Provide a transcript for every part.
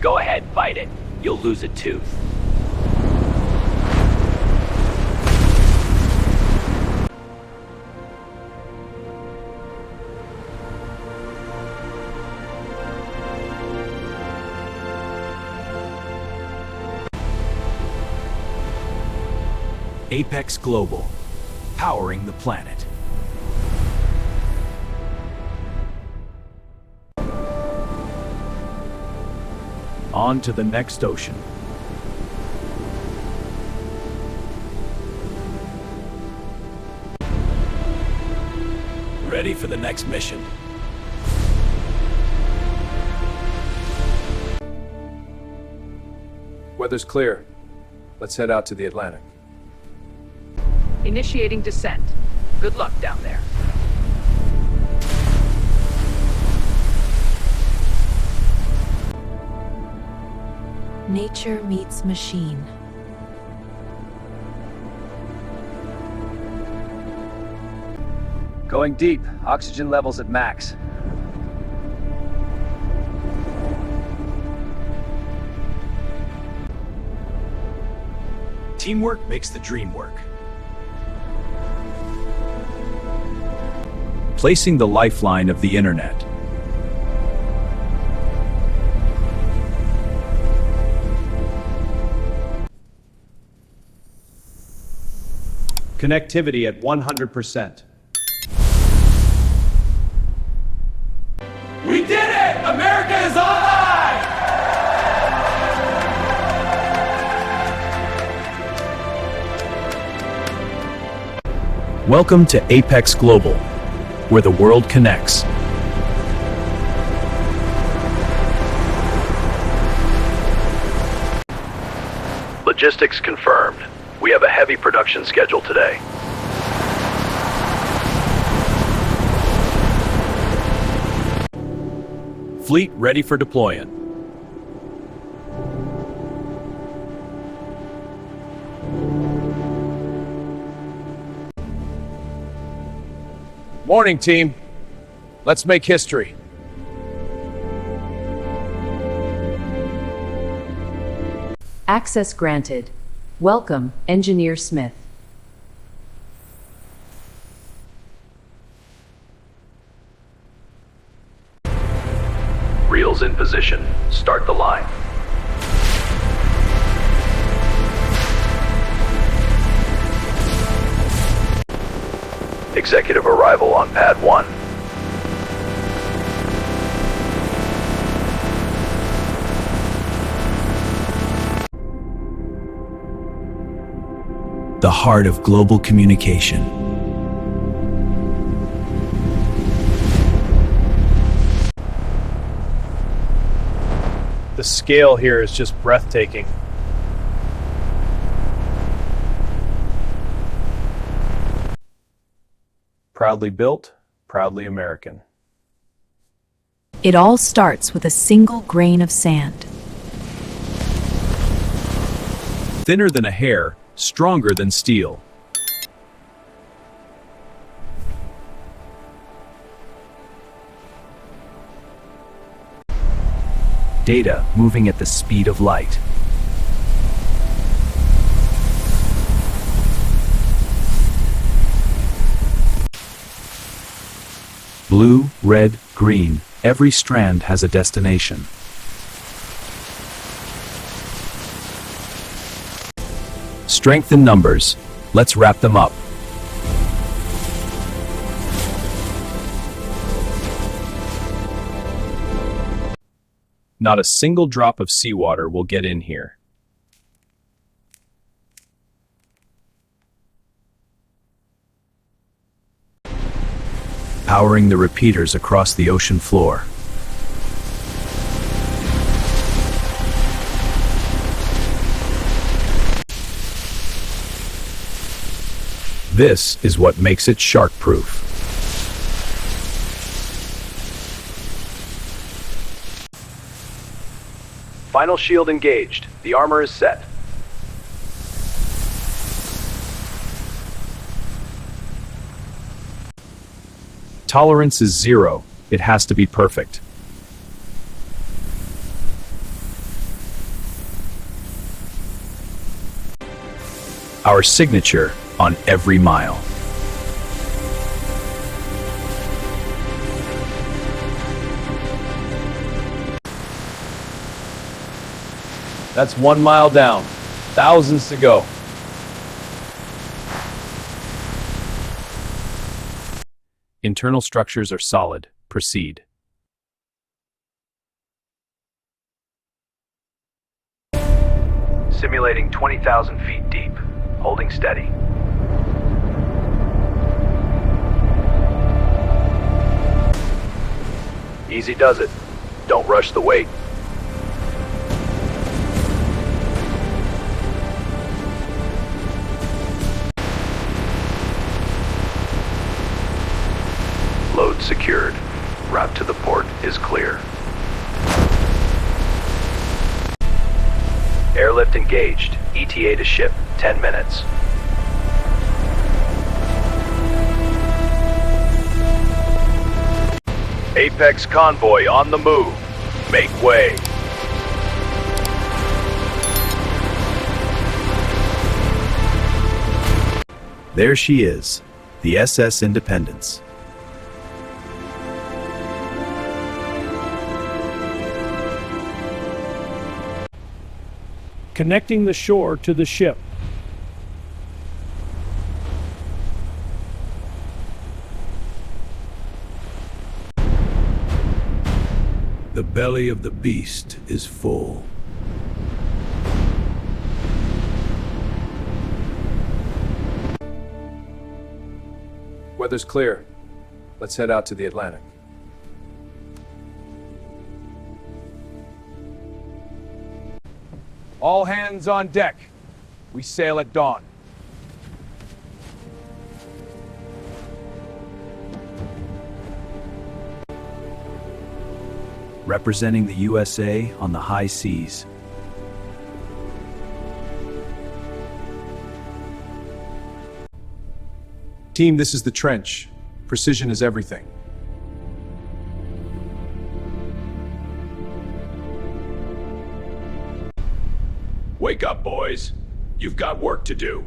Go ahead, fight it. You'll lose a tooth. Apex Global, powering the planet. On to the next ocean. Ready for the next mission. Weather's clear. Let's head out to the Atlantic. Initiating descent. Good luck down there. Nature meets machine. Going deep. Oxygen levels at max. Teamwork makes the dream work. Placing the lifeline of the internet. Connectivity at 100%. We did it! America is online! Welcome to Apex Global, where the world connects. Logistics confirmed. We have a heavy production schedule today. Fleet ready for deployment. Morning, team. Let's make history. Access granted. Welcome, Engineer Smith. Reels in position. Start the line. Executive arrival on pad 1. The heart of global communication. The scale here is just breathtaking. Proudly built, proudly American. It all starts with a single grain of sand. Thinner than a hair, stronger than steel. Data moving at the speed of light. Blue, red, green, every strand has a destination. Strength in numbers. Let's wrap them up. Not a single drop of seawater will get in here. Powering the repeaters across the ocean floor. This is what makes it shark-proof. Final shield engaged. The armor is set. Tolerance is 0. It has to be perfect. our signature on every mile. That's 1 mile down. Thousands to go. Internal structures are solid. Proceed. Simulating 20,000 feet deep. Holding steady. Easy does it. Don't rush the weight. Load secured. Route to the port is clear. Airlift engaged. ETA to ship, 10 minutes. Apex convoy on the move. Make way. There she is, the SS Independence. Connecting the shore to the ship. The belly of the beast is full. Weather's clear. Let's head out to the Atlantic. All hands on deck. We sail at dawn. Representing the USA on the high seas. Team, this is the trench. Precision is everything. Wake up, boys. You've got work to do.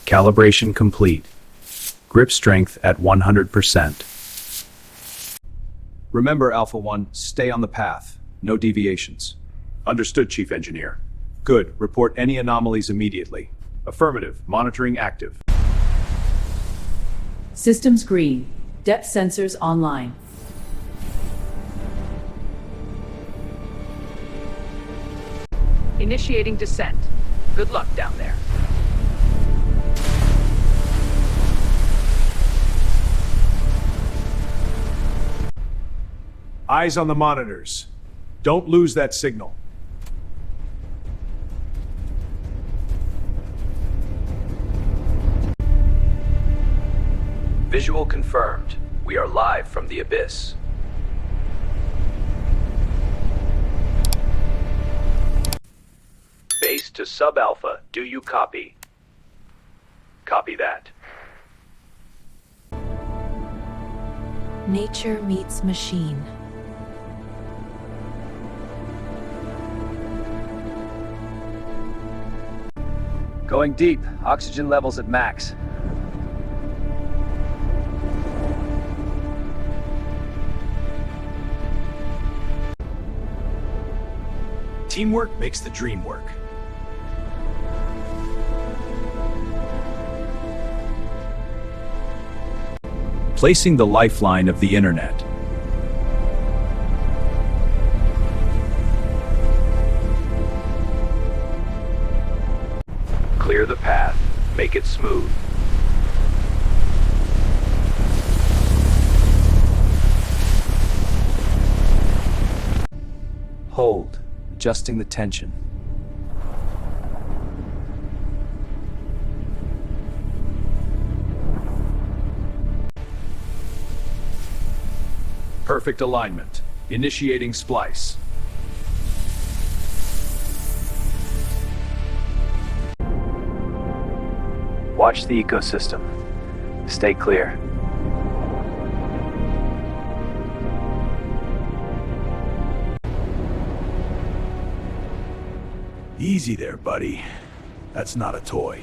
Calibration complete. Grip strength at 100%. Remember, Alpha 1, stay on the path. No deviations. Understood, Chief Engineer. Good. Report any anomalies immediately. Affirmative. Monitoring active. Systems green. Depth sensors online. Initiating descent. Good luck down there. Eyes on the monitors. Don't lose that signal. Visual confirmed. We are live from the abyss. Base to sub-alpha. Do you copy? Copy that. Nature meets machine. Going deep. Oxygen levels at max. Teamwork makes the dream work. Placing the lifeline of the internet. Clear the path. Make it smooth. Hold. Adjusting the tension. Perfect alignment. Initiating splice. Watch the ecosystem. Stay clear. Easy there, buddy. That's not a toy.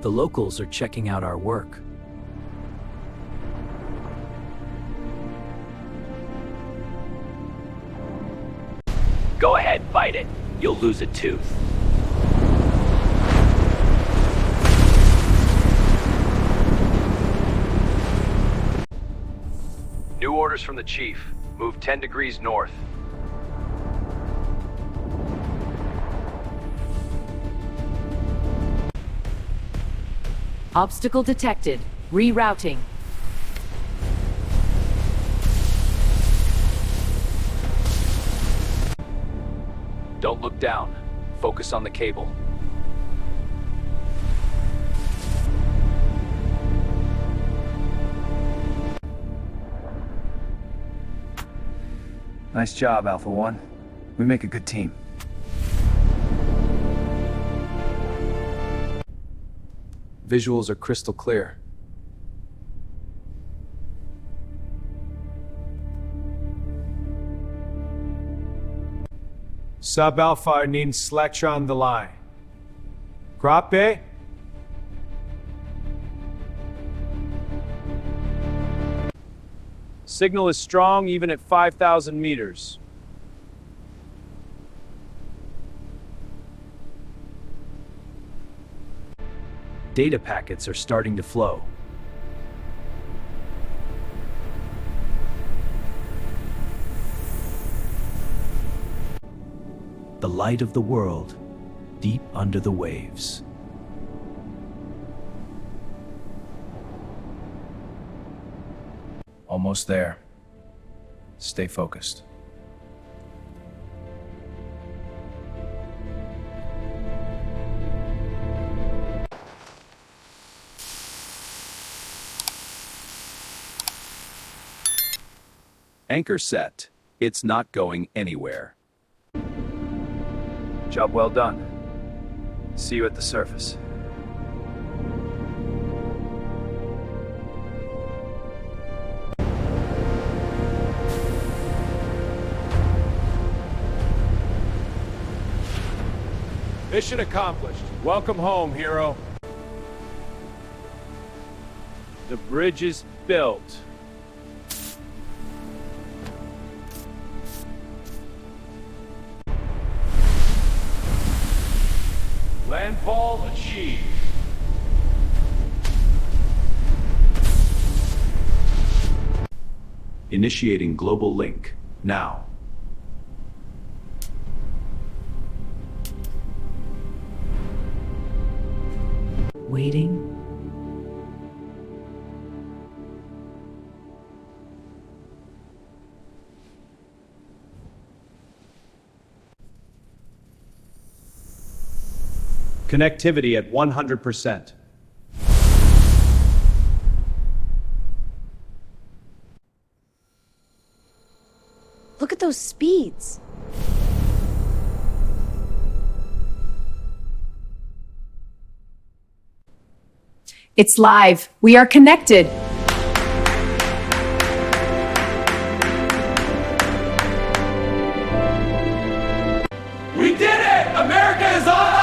The locals are checking out our work. Go ahead, bite it. You'll lose a tooth. New orders from the chief. Move 10 degrees north. Obstacle detected. Rerouting. Don't look down. Focus on the cable. Nice job, Alpha One. We make a good team. Visuals are crystal clear. Sub Alpha needs selection on the line. Grape? Signal is strong even at 5,000 meters. Data packets are starting to flow. The light of the world, deep under the waves. Almost there. Stay focused. Anchor set. It's not going anywhere. Job well done. See you at the surface. Mission accomplished. Welcome home, hero. The bridge is built. Landfall achieved. Initiating global link, now. Waiting. Connectivity at 100%. Look at those speeds. It's live. We are connected. We did it! America is alive!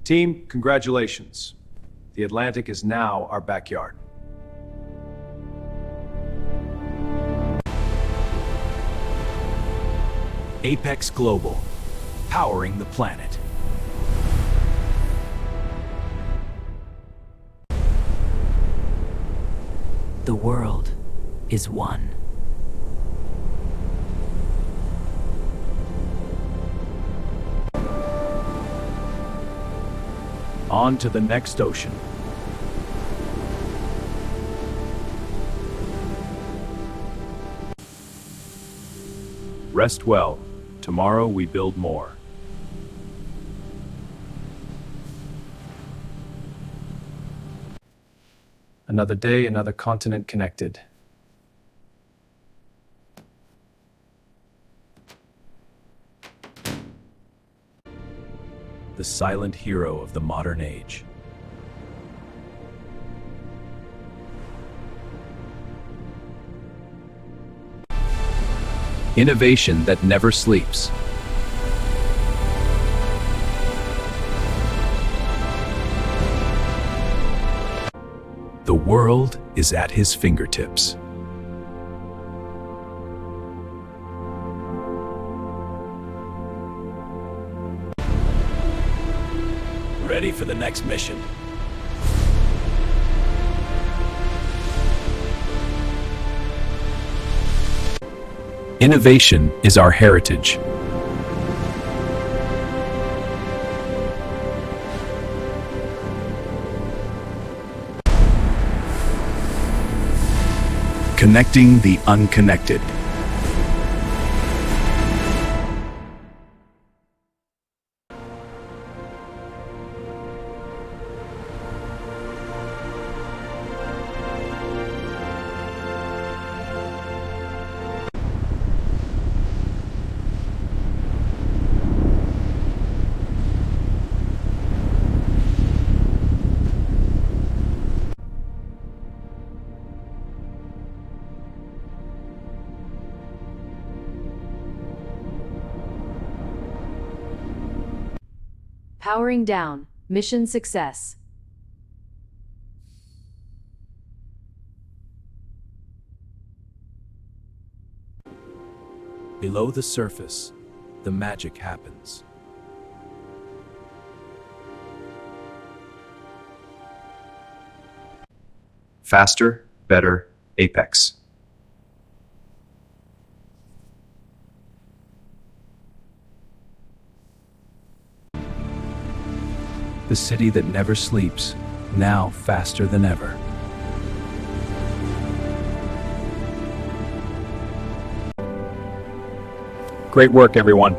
Team, congratulations. The Atlantic is now our backyard. Apex Global, powering the planet. The world is one. On to the next ocean. Rest well. Tomorrow we build more. Another day, another continent connected. the silent hero of the modern age. Innovation that never sleeps. The world is at his fingertips. Ready for the next mission. Innovation is our heritage. Connecting the unconnected. Powering down. Mission success. Below the surface, the magic happens. Faster, better, Apex. The city that never sleeps, now faster than ever. Great work, everyone.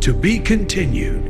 To be continued.